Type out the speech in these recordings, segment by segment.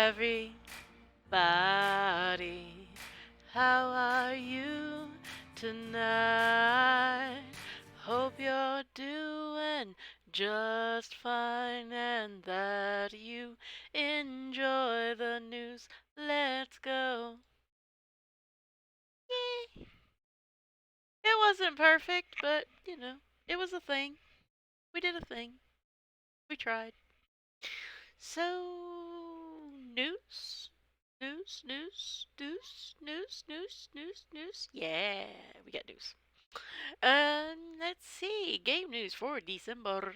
everybody. How are you tonight? Hope you're doing just fine and that you enjoy the news. Let's go. Yay. It wasn't perfect, but, it was a thing. We did a thing. We tried. So, news? News. Yeah, we got news. Let's see. Game news for December.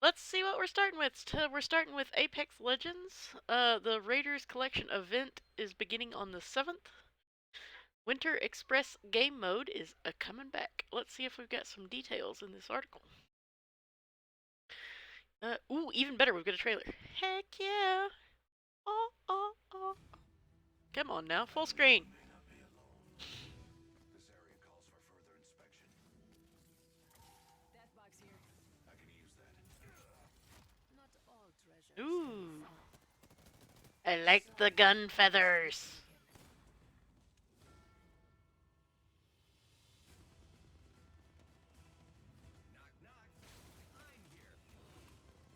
Let's see what we're starting with. We're starting with Apex Legends. The Raiders Collection event is beginning on the 7th. Winter Express game mode is coming back. Let's see if we've got some details in this article. Ooh, even better, we've got a trailer. Heck yeah! Oh. Come on now, full screen. Ooh. I like the gun feathers.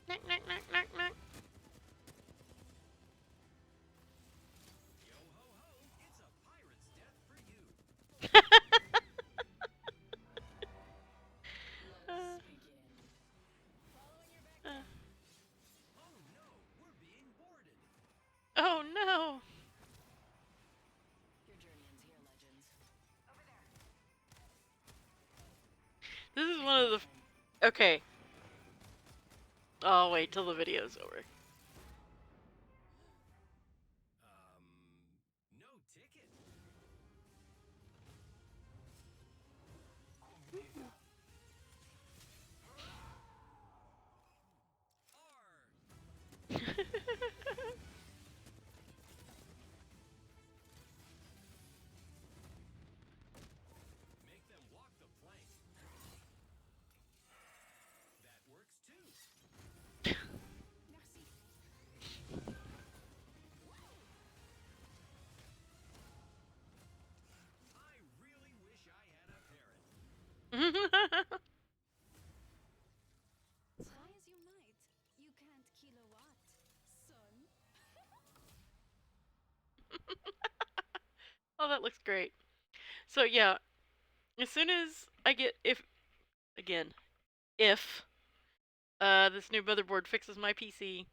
Knock, knock, knock, knock, knock. uh, oh no. This is one of the. Okay. I'll wait till the video's over. Oh, that looks great. So yeah, as soon as I get if this new motherboard fixes my PC.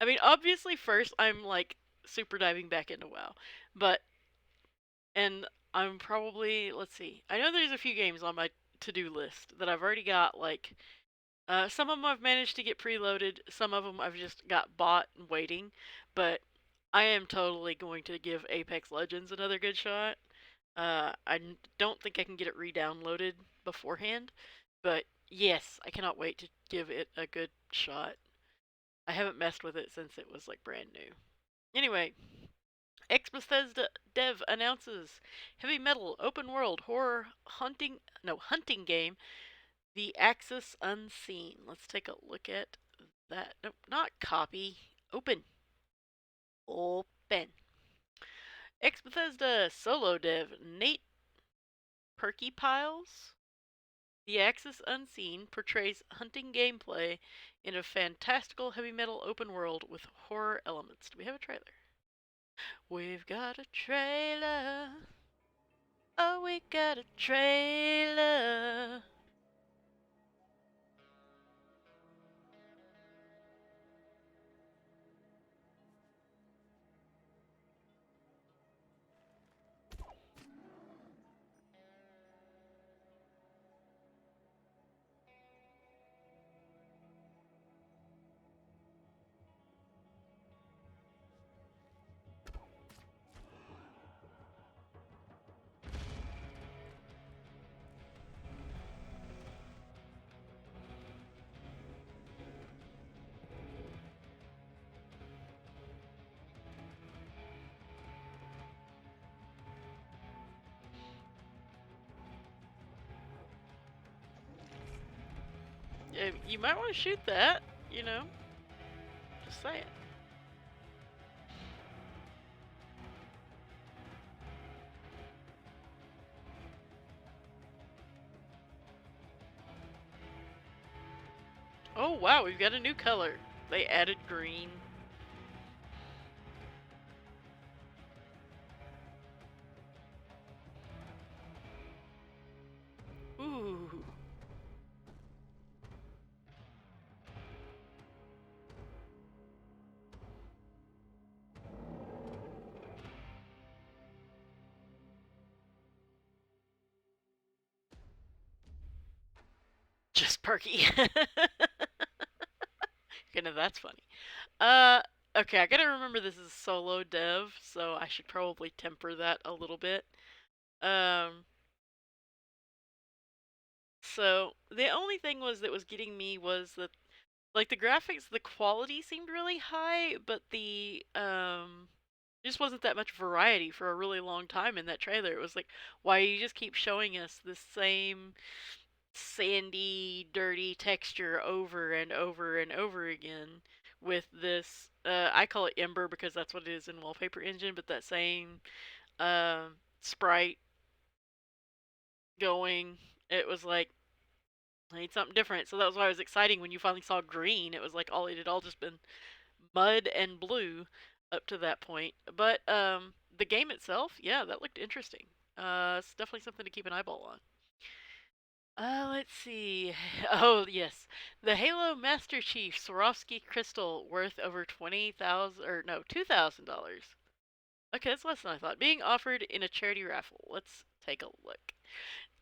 I mean, obviously first I'm like super diving back into WoW. And I'm probably, let's see. I know there's a few games on my to-do list that I've already got like some of them I've managed to get preloaded, some of them I've just got bought and waiting, but I am totally going to give Apex Legends another good shot. I don't think I can get it re-downloaded beforehand, but yes, I cannot wait to give it a good shot. I haven't messed with it since it was like brand new. Anyway, ex-Bethesda dev announces heavy metal open world horror hunting game, The Axis Unseen. Let's take a look at that. Nope, not copy. Open. Open. Ex-Bethesda solo dev Nate Perkypiles. The Axis Unseen portrays hunting gameplay in a fantastical heavy metal open world with horror elements. Do we have a trailer? We've got a trailer. Oh, we got a trailer. You might want to shoot that, Just saying. Oh wow, we've got a new color. They added green. Ooh. Just perky. Okay, now that's funny. Uh, okay, I gotta remember this is solo dev, so I should probably temper that a little bit. Um, so the only thing was that was getting me was that like the graphics, the quality seemed really high, but the just wasn't that much variety for a really long time in that trailer. It was like, why you just keep showing us the same sandy, dirty texture over and over and over again with this I call it Ember because that's what it is in Wallpaper Engine, but that same sprite going. It was like I need something different. So that was why it was exciting when you finally saw green. It was like all it had all just been mud and blue up to that point. But the game itself, yeah, that looked interesting. It's definitely something to keep an eyeball on. Let's see. Oh, yes. The Halo Master Chief Swarovski crystal worth over 20,000 or no, $2,000. Okay, that's less than I thought. Being offered in a charity raffle. Let's take a look.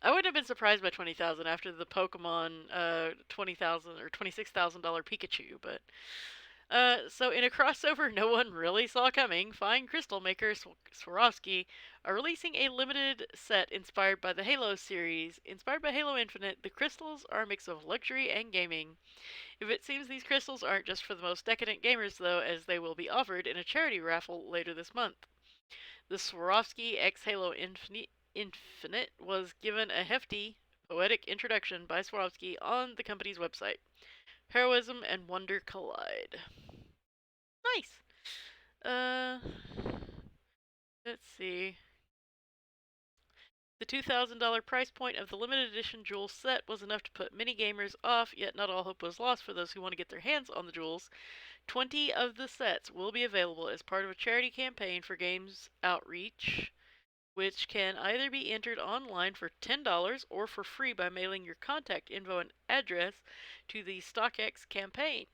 I wouldn't have been surprised by 20,000 after the Pokemon 20,000 or $26,000 Pikachu, but so in a crossover no one really saw coming, fine crystal maker Swarovski are releasing a limited set inspired by the Halo series. Inspired by Halo Infinite, the crystals are a mix of luxury and gaming. If it seems these crystals aren't just for the most decadent gamers, though, as they will be offered in a charity raffle later this month. The Swarovski X Halo Infinite was given a hefty, poetic introduction by Swarovski on the company's website. Heroism and wonder collide. Nice. Uh, let's see. The $2,000 price point of the limited edition jewel set was enough to put many gamers off, yet not all hope was lost for those who want to get their hands on the jewels. 20 of the sets will be available as part of a charity campaign for Games Outreach, which can either be entered online for $10 or for free by mailing your contact info and address to the StockX campaign.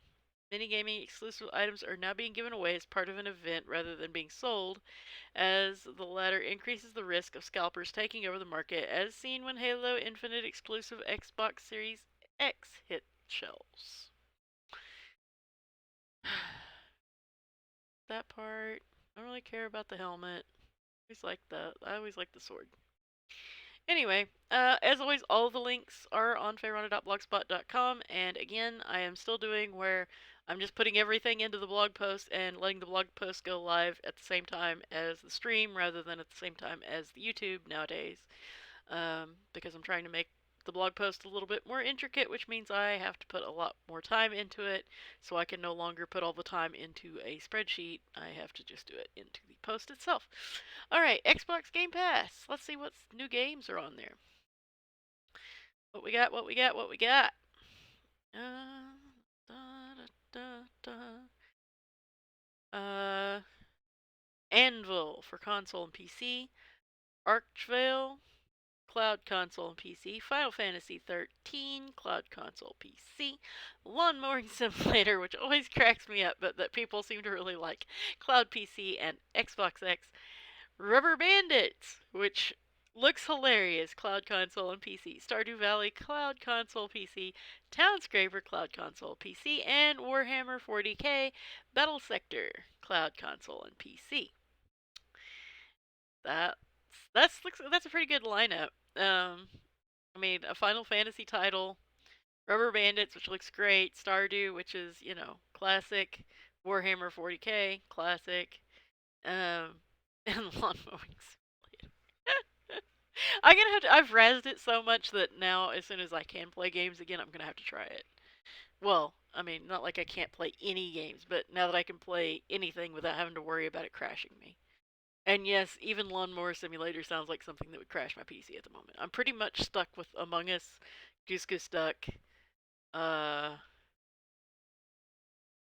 Many gaming exclusive items are now being given away as part of an event rather than being sold, as the latter increases the risk of scalpers taking over the market, as seen when Halo Infinite exclusive Xbox Series X hit shelves. That part, I don't really care about the helmet. I always like the sword. Anyway, as always, all of the links are on faerunner.blogspot.com, and again, I am still doing where I'm just putting everything into the blog post and letting the blog post go live at the same time as the stream rather than at the same time as the YouTube nowadays, because I'm trying to make the blog post a little bit more intricate, which means I have to put a lot more time into it, so I can no longer put all the time into a spreadsheet. I have to just do it into the post itself. Alright, Xbox Game Pass. Let's see what new games are on there. What we got, what we got, what we got. Da, da, da, Anvil for console and PC. Archvale, Cloud Console and PC, Final Fantasy 13, Cloud Console PC, Lawn Mowing Simulator, which always cracks me up, but that people seem to really like, Cloud PC and Xbox X, Rubber Bandits, which looks hilarious, Cloud Console and PC, Stardew Valley, Cloud Console PC, Townscraper, Cloud Console PC, and Warhammer 40k, Battle Sector, Cloud Console and PC. That that's a pretty good lineup. I mean, a Final Fantasy title, Rubber Bandits, which looks great, Stardew, which is classic, Warhammer 40k, classic, and Lawn Mowing Simulator. I'm gonna have to. I've razzed it so much that now, as soon as I can play games again, I'm gonna have to try it. Well, I mean, not like I can't play any games, but now that I can play anything without having to worry about it crashing me. And yes, even Lawnmower Simulator sounds like something that would crash my PC at the moment. I'm pretty much stuck with Among Us, Goose Goose Duck, uh,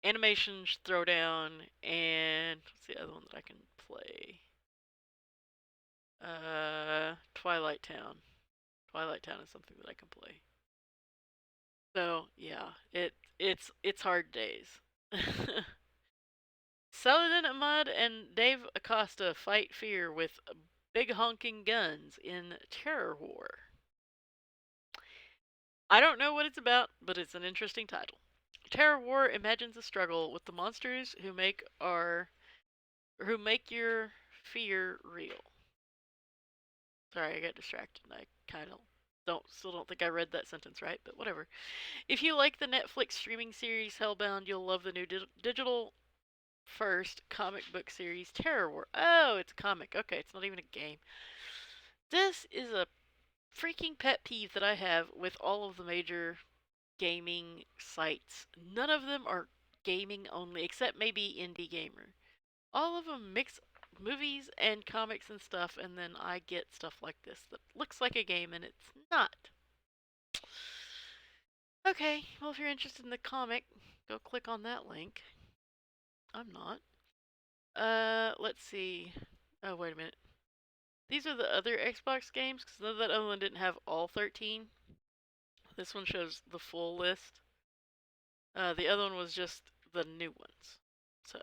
Animation Throwdown, and what's the other one that I can play? Twilight Town. Twilight Town is something that I can play. So yeah, it's hard days. Saladin Ahmad and Dave Acosta fight fear with big honking guns in Terror War. I don't know what it's about, but it's an interesting title. Terror War imagines a struggle with the monsters who make your fear real. Sorry, I got distracted. I kind of still don't think I read that sentence right, but whatever. If you like the Netflix streaming series Hellbound, you'll love the new digital first comic book series Terror War. Oh, it's a comic. Okay, it's not even a game. This is a freaking pet peeve that I have with all of the major gaming sites. None of them are gaming only, except maybe Indie Gamer. All of them mix movies and comics and stuff, and then I get stuff like this that looks like a game and it's not. Okay, well, if you're interested in the comic, go click on that link. I'm not. Let's see. Oh, wait a minute. These are the other Xbox games, because that other one didn't have all 13. This one shows the full list. The other one was just the new ones. So,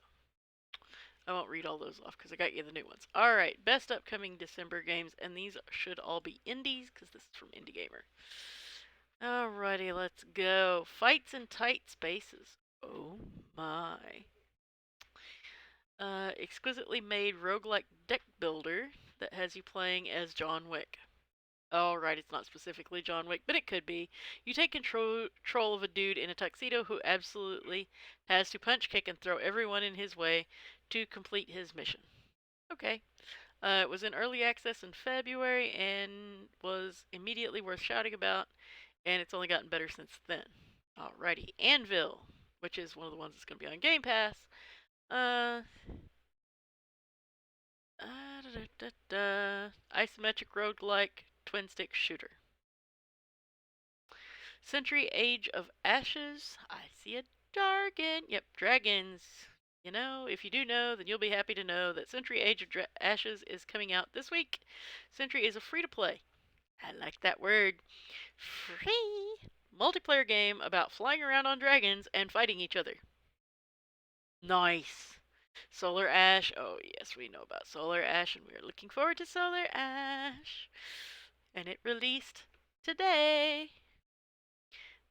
I won't read all those off because I got you the new ones. Alright, best upcoming December games, and these should all be indies because this is from Indie Gamer. Alrighty, let's go. Fights in Tight Spaces. Oh my. Exquisitely made roguelike deck builder that has you playing as John Wick. Alright, it's not specifically John Wick, but it could be. You take control of a dude in a tuxedo who absolutely has to punch, kick, and throw everyone in his way to complete his mission. Okay. It was in early access in February and was immediately worth shouting about, and it's only gotten better since then. Alrighty, Anvil, which is one of the ones that's going to be on Game Pass. Isometric roguelike twin stick shooter. Century Age of Ashes. I see a dragon. Yep, dragons. You know, if you do know, then you'll be happy to know that Century Age of Ashes is coming out this week. Century is a free-to-play. I like that word. Free! Multiplayer game about flying around on dragons and fighting each other. Nice. Solar Ash. Oh, yes, we know about Solar Ash, and we are looking forward to Solar Ash. And it released today.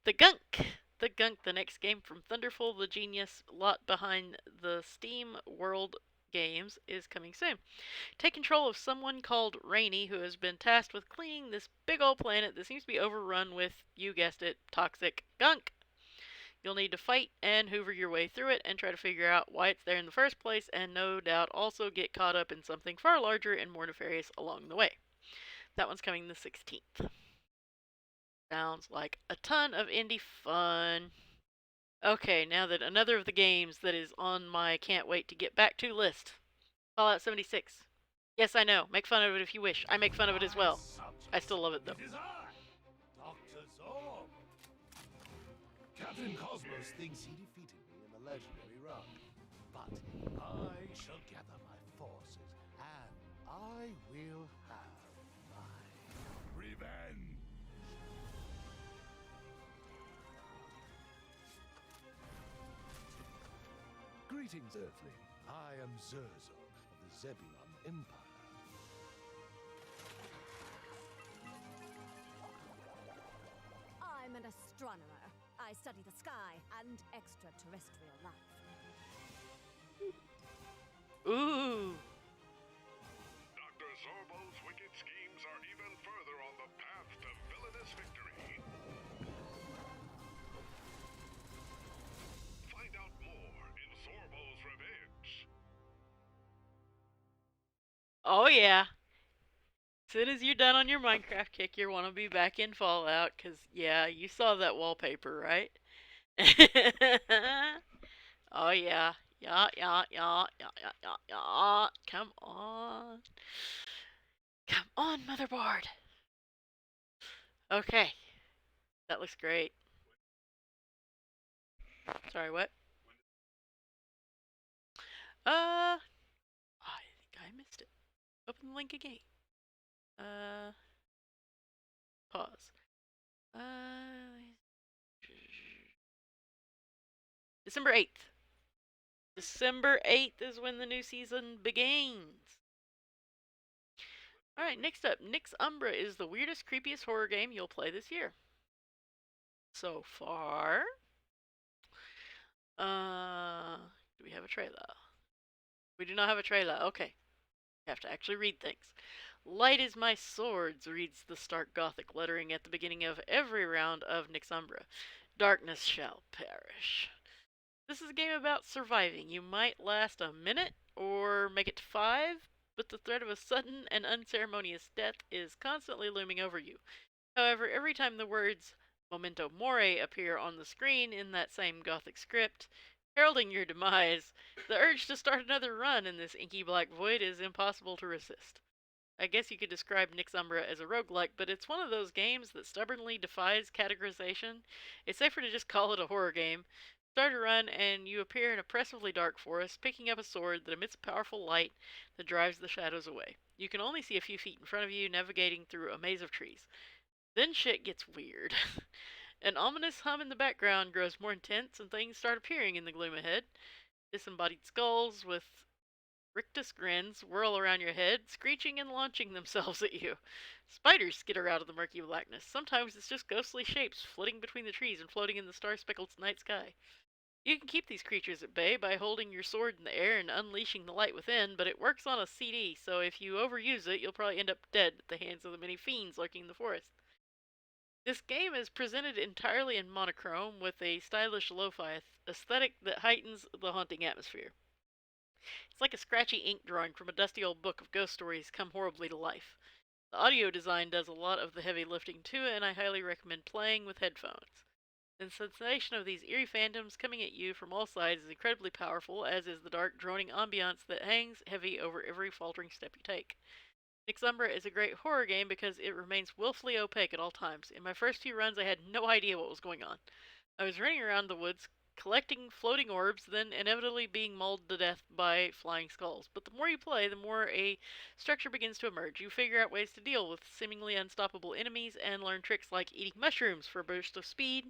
The Gunk. The Gunk, the next game from Thunderful, the genius lot behind the Steam World games, is coming soon. Take control of someone called Rainy who has been tasked with cleaning this big old planet that seems to be overrun with, you guessed it, toxic gunk. You'll need to fight and hoover your way through it and try to figure out why it's there in the first place, and no doubt also get caught up in something far larger and more nefarious along the way. That one's coming the 16th. Sounds like a ton of indie fun. Okay, now that another of the games that is on my can't wait to get back to list. Fallout 76. Yes, I know. Make fun of it if you wish. I make fun of it as well. I still love it though. It is I, Dr. Zorb. Captain Cosmos thinks he defeated me in the legendary run. But I shall gather my forces, and I will have my revenge. Greetings, Earthling. I am Zerzok of the Zebulon Empire. I'm an astronomer. I study the sky and extraterrestrial life. Ooh. Dr. Zorbo's wicked schemes are even further on the path to villainous victory. Find out more in Zorbo's Revenge. Oh yeah. As soon as you're done on your Minecraft kick, you want to be back in Fallout, because, yeah, you saw that wallpaper, right? Oh yeah. Yeah, yeah, yeah, yeah, yeah, yeah, yeah. Come on. Come on, motherboard. Okay. That looks great. Sorry, what? I think I missed it. Open the link again. Pause. December 8th. December 8th is when the new season begins. Alright, next up, Nyx Umbra is the weirdest, creepiest horror game you'll play this year. So far. Do we have a trailer? We do not have a trailer. Okay. We have to actually read things. Light is my swords, reads the stark gothic lettering at the beginning of every round of Nyx Umbra. Darkness shall perish. This is a game about surviving. You might last a minute or make it to 5, but the threat of a sudden and unceremonious death is constantly looming over you. However, every time the words Memento Mori appear on the screen in that same gothic script, heralding your demise, the urge to start another run in this inky black void is impossible to resist. I guess you could describe Nyx Umbra as a roguelike, but it's one of those games that stubbornly defies categorization. It's safer to just call it a horror game. Start a run, and you appear in an oppressively dark forest, picking up a sword that emits a powerful light that drives the shadows away. You can only see a few feet in front of you, navigating through a maze of trees. Then shit gets weird. An ominous hum in the background grows more intense, and things start appearing in the gloom ahead. Disembodied skulls with rictus grins whirl around your head, screeching and launching themselves at you. Spiders skitter out of the murky blackness. Sometimes it's just ghostly shapes flitting between the trees and floating in the star-speckled night sky. You can keep these creatures at bay by holding your sword in the air and unleashing the light within, but it works on a CD, so if you overuse it, you'll probably end up dead at the hands of the many fiends lurking in the forest. This game is presented entirely in monochrome with a stylish lo-fi aesthetic that heightens the haunting atmosphere. It's like a scratchy ink drawing from a dusty old book of ghost stories come horribly to life. The audio design does a lot of the heavy lifting too, and I highly recommend playing with headphones. The sensation of these eerie phantoms coming at you from all sides is incredibly powerful, as is the dark, droning ambiance that hangs heavy over every faltering step you take. Nyx Umbra is a great horror game because it remains willfully opaque at all times. In my first few runs, I had no idea what was going on. I was running around the woods, collecting floating orbs, then inevitably being mauled to death by flying skulls. But the more you play, the more a structure begins to emerge. You figure out ways to deal with seemingly unstoppable enemies and learn tricks like eating mushrooms for a burst of speed.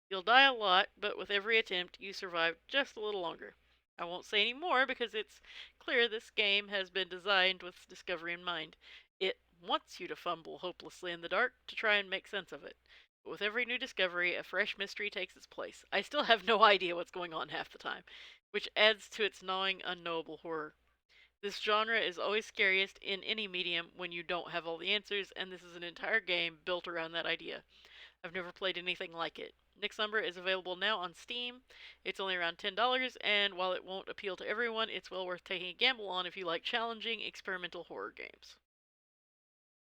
You'll die a lot, but with every attempt, you survive just a little longer. I won't say any more because it's clear this game has been designed with discovery in mind. It wants you to fumble hopelessly in the dark to try and make sense of it. But with every new discovery, a fresh mystery takes its place. I still have no idea what's going on half the time, which adds to its gnawing, unknowable horror. This genre is always scariest in any medium when you don't have all the answers, and this is an entire game built around that idea. I've never played anything like it. Nyx Umbra is available now on Steam. It's only around $10, and while it won't appeal to everyone, it's well worth taking a gamble on if you like challenging, experimental horror games.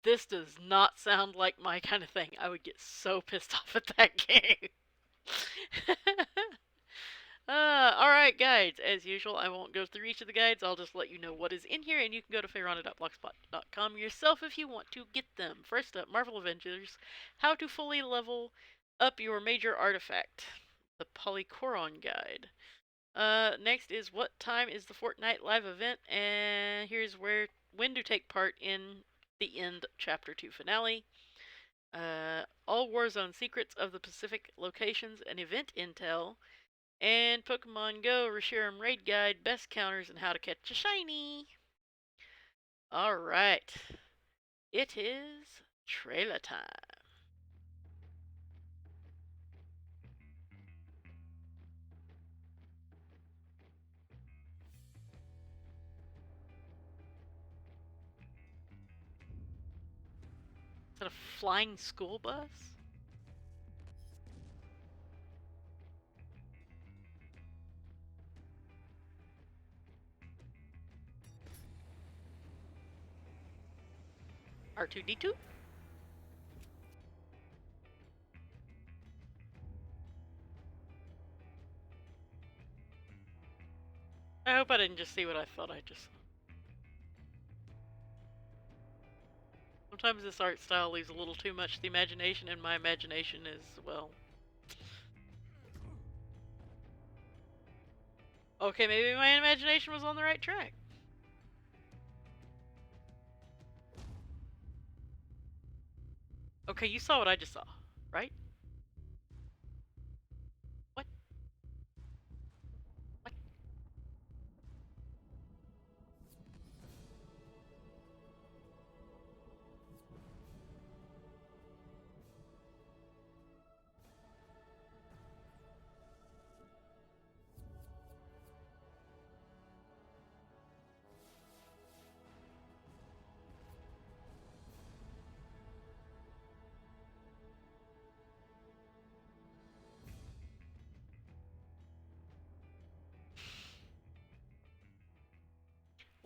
This does not sound like my kind of thing. I would get so pissed off at that game. Alright, guides. As usual, I won't go through each of the guides. I'll just let you know what is in here, and you can go to faerana.blogspot.com yourself if you want to get them. First up, Marvel Avengers, how to fully level up your major artifact. The Polychoron Guide. Next is what time is the Fortnite live event, and here's when to take part in the End Chapter 2 finale. All Warzone secrets of the Pacific locations and event intel. And Pokemon Go Reshiram Raid Guide, best counters and how to catch a shiny. Alright. It is trailer time. Is that a flying school bus? R2-D2? I hope I didn't just see what I thought I just saw. Sometimes this art style leaves a little too much to the imagination, and my imagination is, well... Okay, maybe my imagination was on the right track. Okay, you saw what I just saw, right? What? What?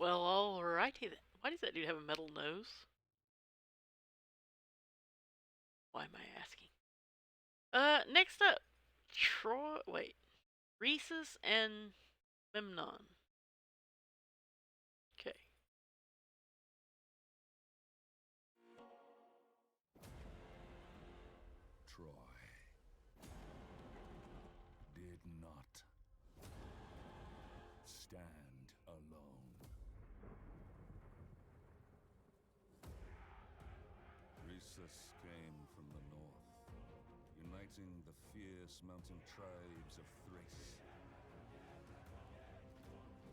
Well, alrighty then. Why does that dude have a metal nose? Why am I asking? Next up, Troy. Wait, Rhesus and Memnon. Okay. Troy did not stand alone. Rhesus came from the north, uniting the fierce mountain tribes of Thrace,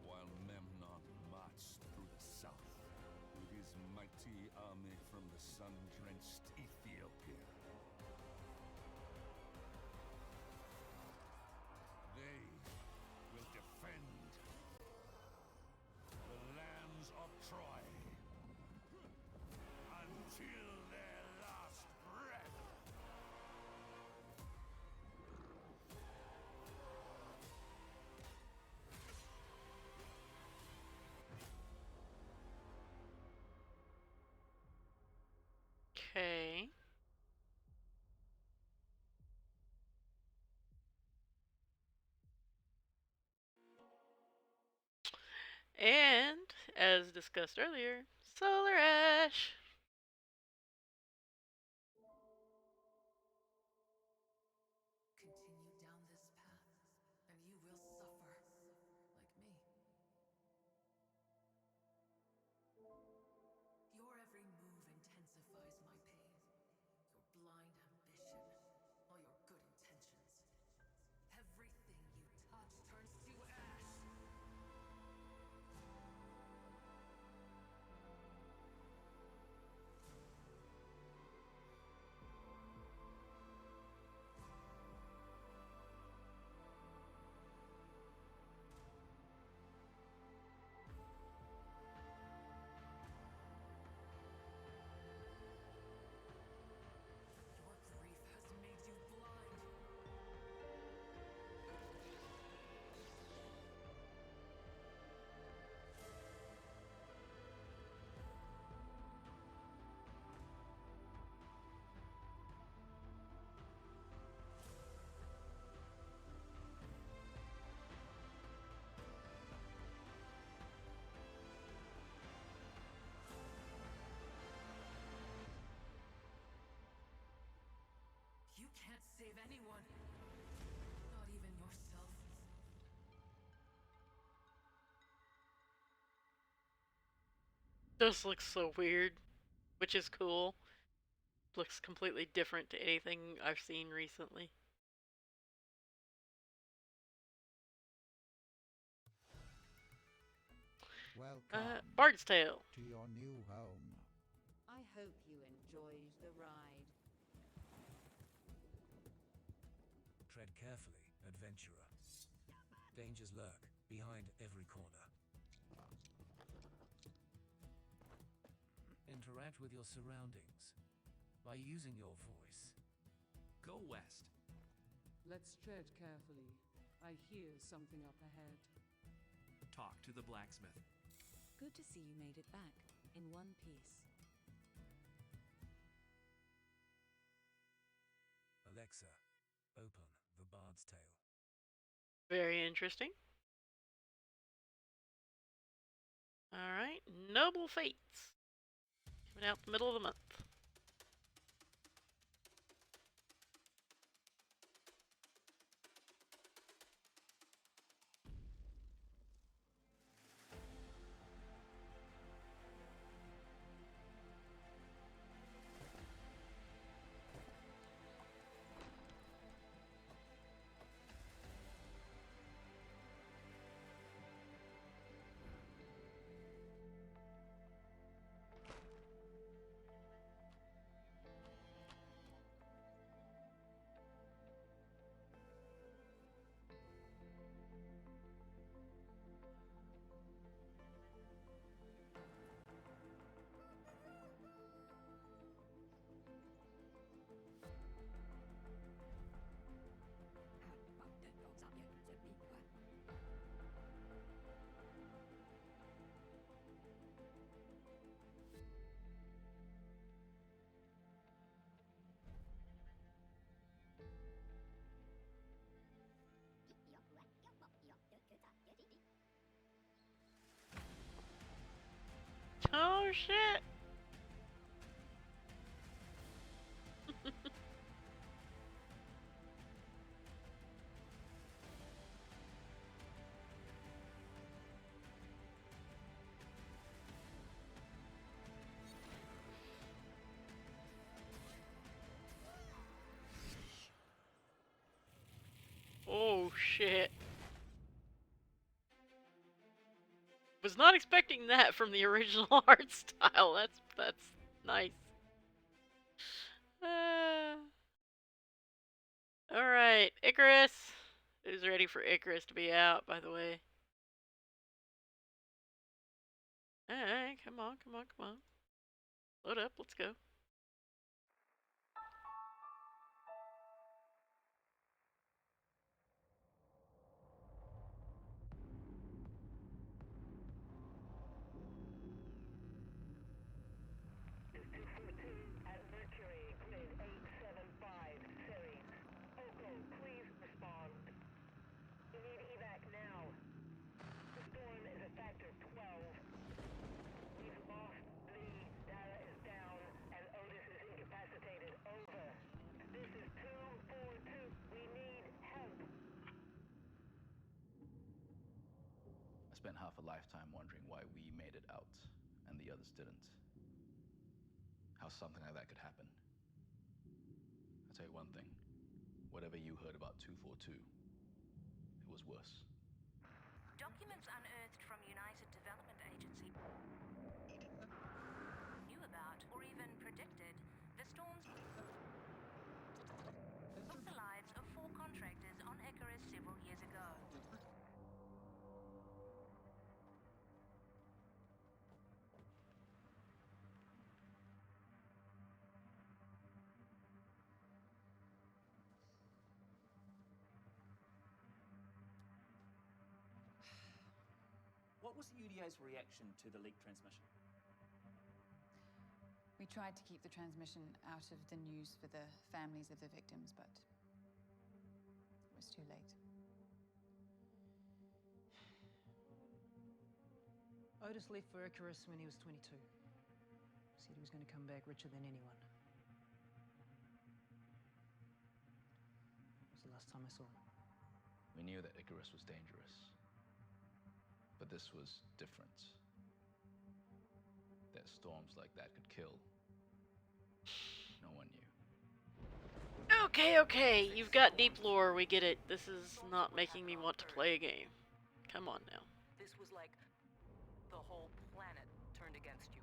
while Memnon marched through the south with his mighty army from the sun-drenched Ethiopia. They will defend the lands of Troy until their last breath. Okay. And, as discussed earlier, Solar Ash. Continue down this path, and you will suffer, like me. Your every move intensifies my pain. Your blind ambition, all your good intentions. Everything you touch turns to ash. Your grief has made you blind. You can't save anyone. Not even yourself. This looks so weird, which is cool. Looks completely different to anything I've seen recently. Welcome Bard's Tale. to your new home. I hope you enjoyed the ride. Tread carefully, adventurer. Dangers lurk behind every corner. Interact with your surroundings by using your voice. Go west. Let's tread carefully. I hear something up ahead. Talk to the blacksmith. Good to see you made it back, in one piece. Alexa, open the Bard's Tale. Very interesting. Alright, Noble Fates. Coming out the middle of the month. shit! Oh shit. Was not expecting that from the original art style. That's nice. Alright, Icarus. Who's ready for Icarus to be out, by the way? Alright, come on, come on, come on. Load up, let's go. I spent half a lifetime wondering why we made it out and the others didn't. How something like that could happen. I'll tell you one thing. Whatever you heard about 242, it was worse. Documents unearthed from United Development Agency knew about, or even predicted, the storms took the lives of 4 contractors on Icarus several years ago. What was the UDA's reaction to the leaked transmission? We tried to keep the transmission out of the news for the families of the victims, but it was too late. Otis left for Icarus when he was 22. Said he was going to come back richer than anyone. That was the last time I saw him. We knew that Icarus was dangerous. But this was different. That storms like that could kill. No one knew. Okay, you've got deep lore, we get it. This is not making me want to play a game. Come on now. This was like the whole planet turned against you.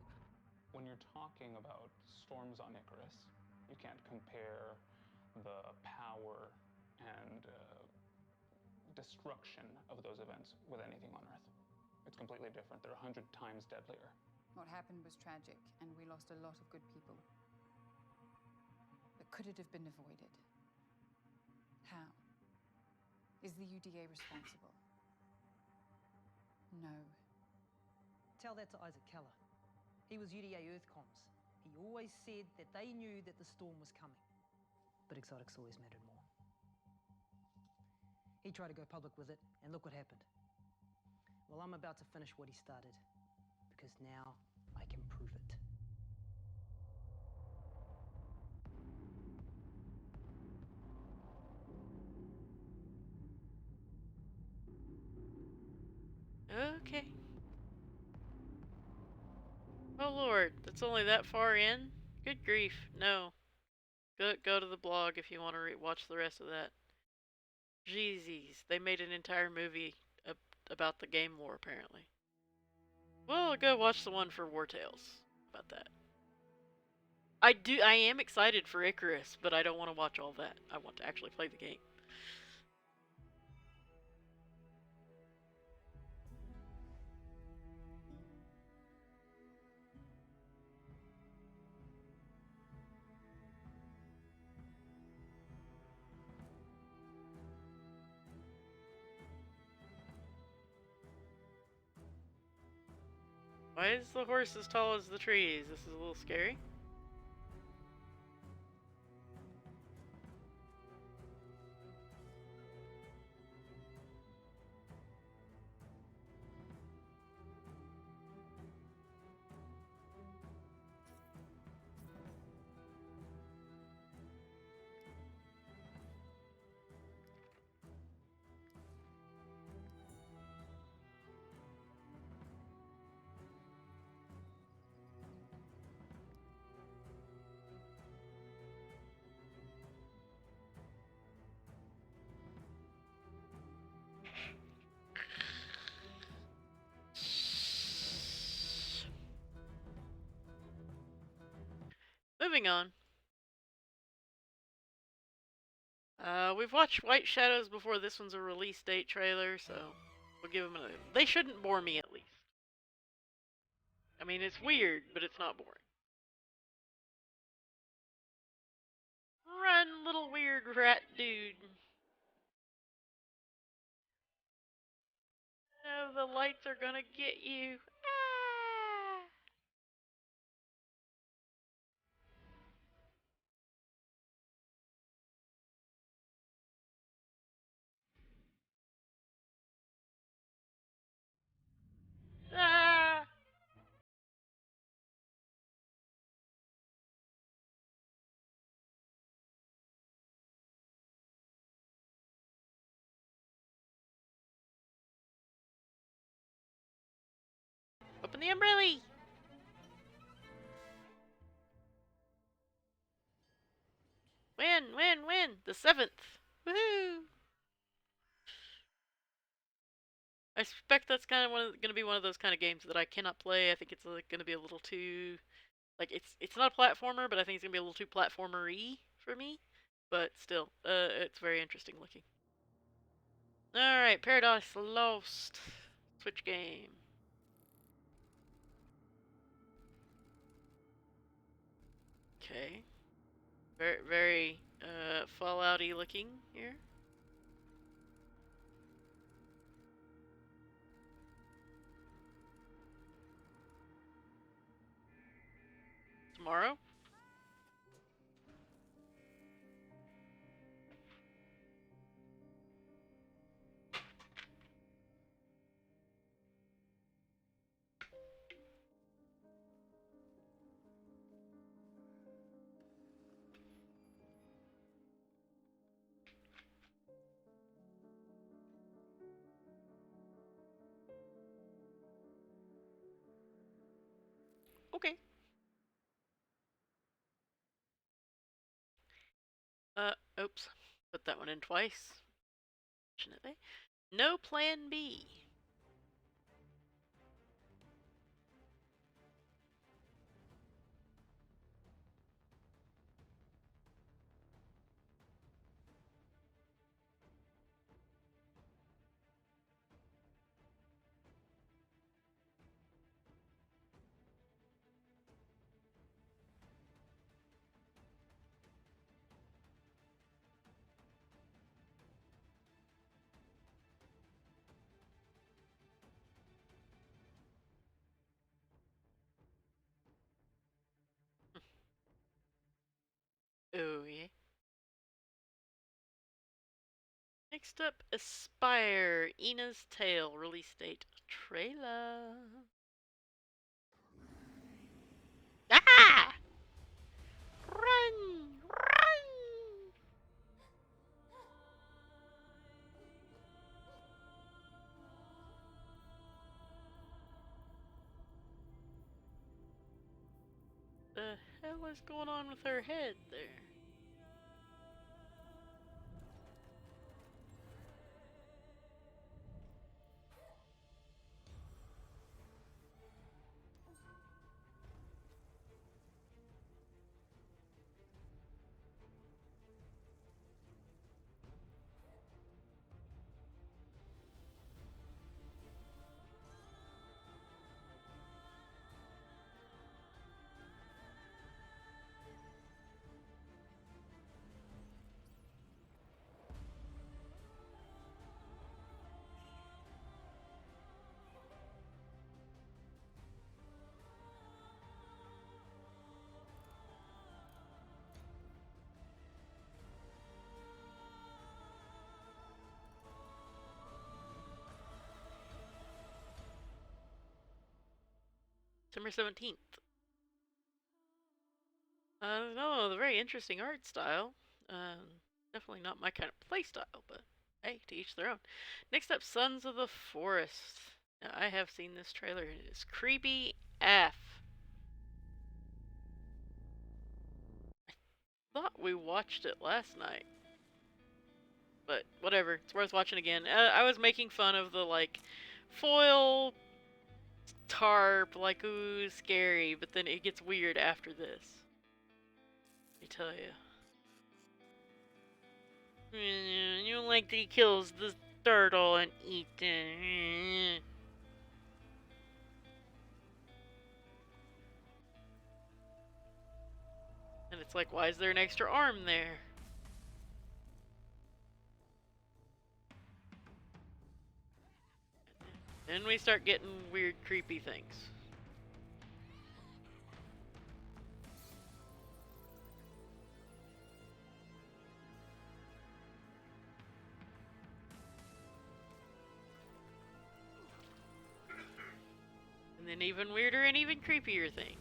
When you're talking about storms on Icarus, you can't compare the power and destruction of those events with anything on Earth. It's completely different. They're 100 times deadlier. What happened was tragic, and we lost a lot of good people. But could it have been avoided? How? Is the UDA responsible? No. Tell that to Isaac Keller. He was UDA Earthcoms. He always said that they knew that the storm was coming. But exotics always mattered more. He tried to go public with it, and look what happened. Well, I'm about to finish what he started, because now I can prove it. Okay. Oh lord, that's only that far in? Good grief, no. Go to the blog if you want to watch the rest of that. Jeezies, they made an entire movie about the game lore, apparently. Well, go watch the one for War Tales about that. I am excited for Icarus, but I don't want to watch all that. I want to actually play the game. Why is the horse as tall as the trees? This is a little scary. moving on. We've watched White Shadows before. This one's a release date trailer, so we'll give them a... They shouldn't bore me, at least. I mean, it's weird, but it's not boring. Run, little weird rat dude. No, the lights are gonna get you. Ah! Open the umbrella! Win! The 7th! Woohoo! I suspect that's kind of going to be one of those kind of games that I cannot play. I think it's going to be a little too... Like, it's not a platformer, but I think it's going to be a little too platformer-y for me. But still, it's very interesting looking. Alright, Paradise Lost. Switch game. Okay. Very Fallout-y looking here. Tomorrow? Okay. Oops. Put that one in twice. Fortunately. No plan B. Oh, yeah. Next up, Aspire, Ina's Tale, release date, trailer. Ah! Run! The hell is going on with her head there? September 17th. No, the very interesting art style. Definitely not my kind of play style, but hey, to each their own. Next up, Sons of the Forest. Now, I have seen this trailer, and it is creepy AF. I thought we watched it last night. But whatever, it's worth watching again. I was making fun of the, like, foil tarp, like, ooh, scary, but then it gets weird after this. me tell you. You don't like that he kills the turtle and eats it. And it's like, why is there an extra arm there? Then we start getting weird, creepy things. And then even weirder and even creepier things.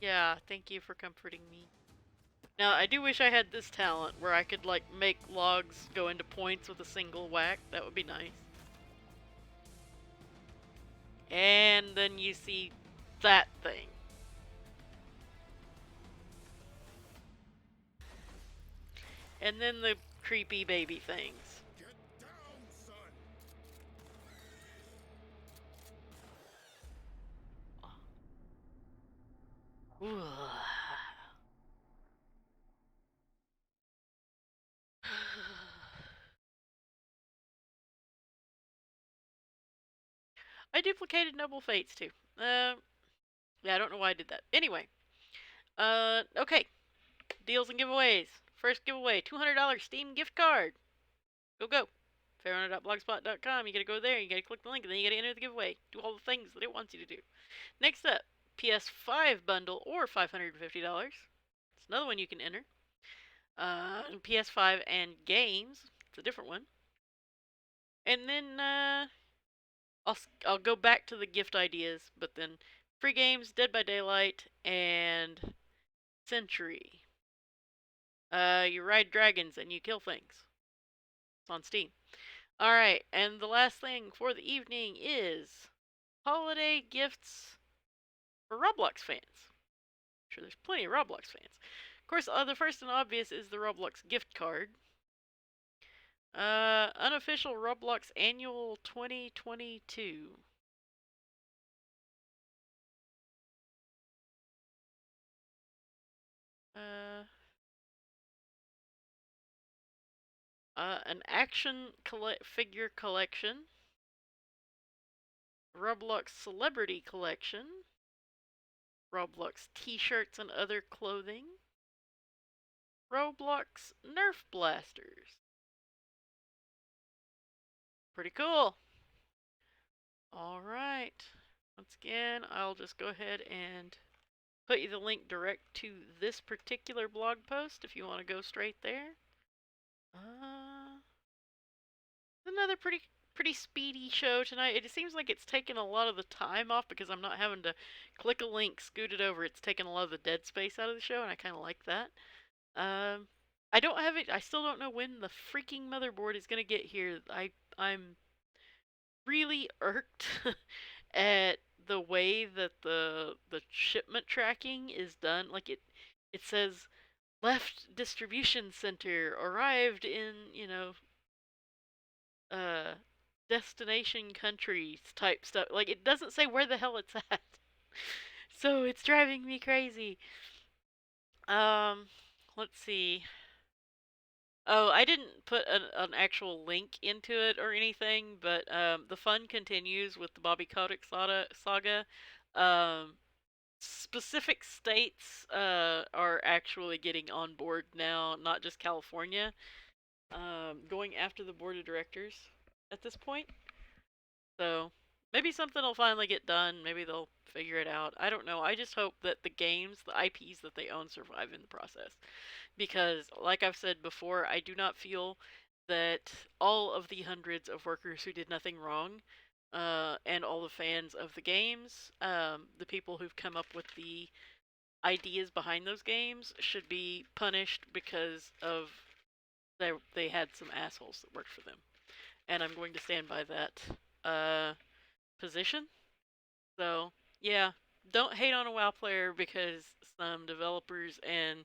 Yeah, thank you for comforting me. Now, I do wish I had this talent where I could, like, make logs go into points with a single whack. That would be nice. And then you see that thing. And then the creepy baby things. Ooh. I duplicated Noble Fates too. Yeah, I don't know why I did that. Anyway, okay. Deals and giveaways. First giveaway, $200 Steam gift card. Go. Fairrunner.blogspot.com. You gotta go there, you gotta click the link, and then you gotta enter the giveaway. Do all the things that it wants you to do. Next up, PS5 bundle or $550. It's another one you can enter. PS5 and games. It's a different one. And then I'll go back to the gift ideas, but then free games, Dead by Daylight, and Century. You ride dragons and you kill things. It's on Steam. Alright, and the last thing for the evening is holiday gifts for Roblox fans. I'm sure there's plenty of Roblox fans. Of course, the first and obvious is the Roblox gift card. Unofficial Roblox Annual 2022. An action figure collection. Roblox Celebrity Collection. Roblox t-shirts and other clothing. Roblox Nerf blasters. Pretty cool. Alright. Once again, I'll just go ahead and put you the link direct to this particular blog post if you want to go straight there. Another pretty speedy show tonight. It seems like it's taken a lot of the time off because I'm not having to click a link, scoot it over. It's taken a lot of the dead space out of the show, and I kind of like that. I don't have it. I still don't know when the freaking motherboard is gonna get here. I'm really irked at the way that the shipment tracking is done. Like it says left distribution center, arrived in, destination countries type stuff. Like it doesn't say where the hell it's at. So it's driving me crazy. Let's see. Oh, I didn't put an actual link into it or anything, but the fun continues with the Bobby Kotick saga. Specific states are actually getting on board now, not just California. Going after the board of directors at this point. So maybe something will finally get done. Maybe they'll figure it out. I don't know. I just hope that the games, the IPs that they own, survive in the process. Because, like I've said before, I do not feel that all of the hundreds of workers who did nothing wrong, and all the fans of the games, the people who've come up with the ideas behind those games, should be punished because of they had some assholes that worked for them. And I'm going to stand by that position. So, yeah, don't hate on a WoW player because some developers and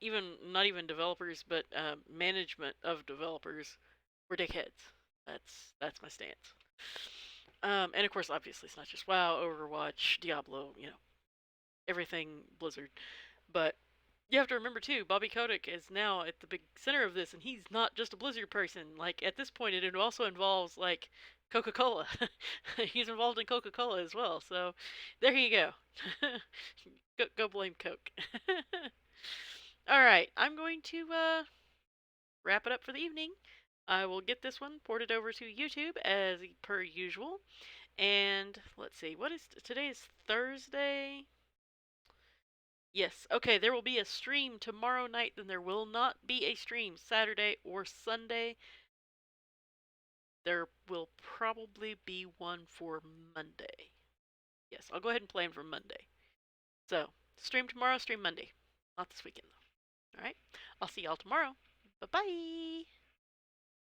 even not even developers, but management of developers were dickheads. That's my stance. And of course, obviously, it's not just WoW, Overwatch, Diablo, everything Blizzard. But you have to remember too, Bobby Kotick is now at the big center of this, and he's not just a Blizzard person. Like at this point, it also involves like Coca-Cola. He's involved in Coca-Cola as well. So there you go. Go blame Coke. All right, I'm going to wrap it up for the evening. I will get this one ported over to YouTube as per usual. And let's see, what is today? Is Thursday? Yes. Okay, there will be a stream tomorrow night, then there will not be a stream Saturday or Sunday. There will probably be one for Monday. Yes, I'll go ahead and plan for Monday. So, stream tomorrow, stream Monday. Not this weekend, though. All right? I'll see y'all tomorrow. Bye-bye.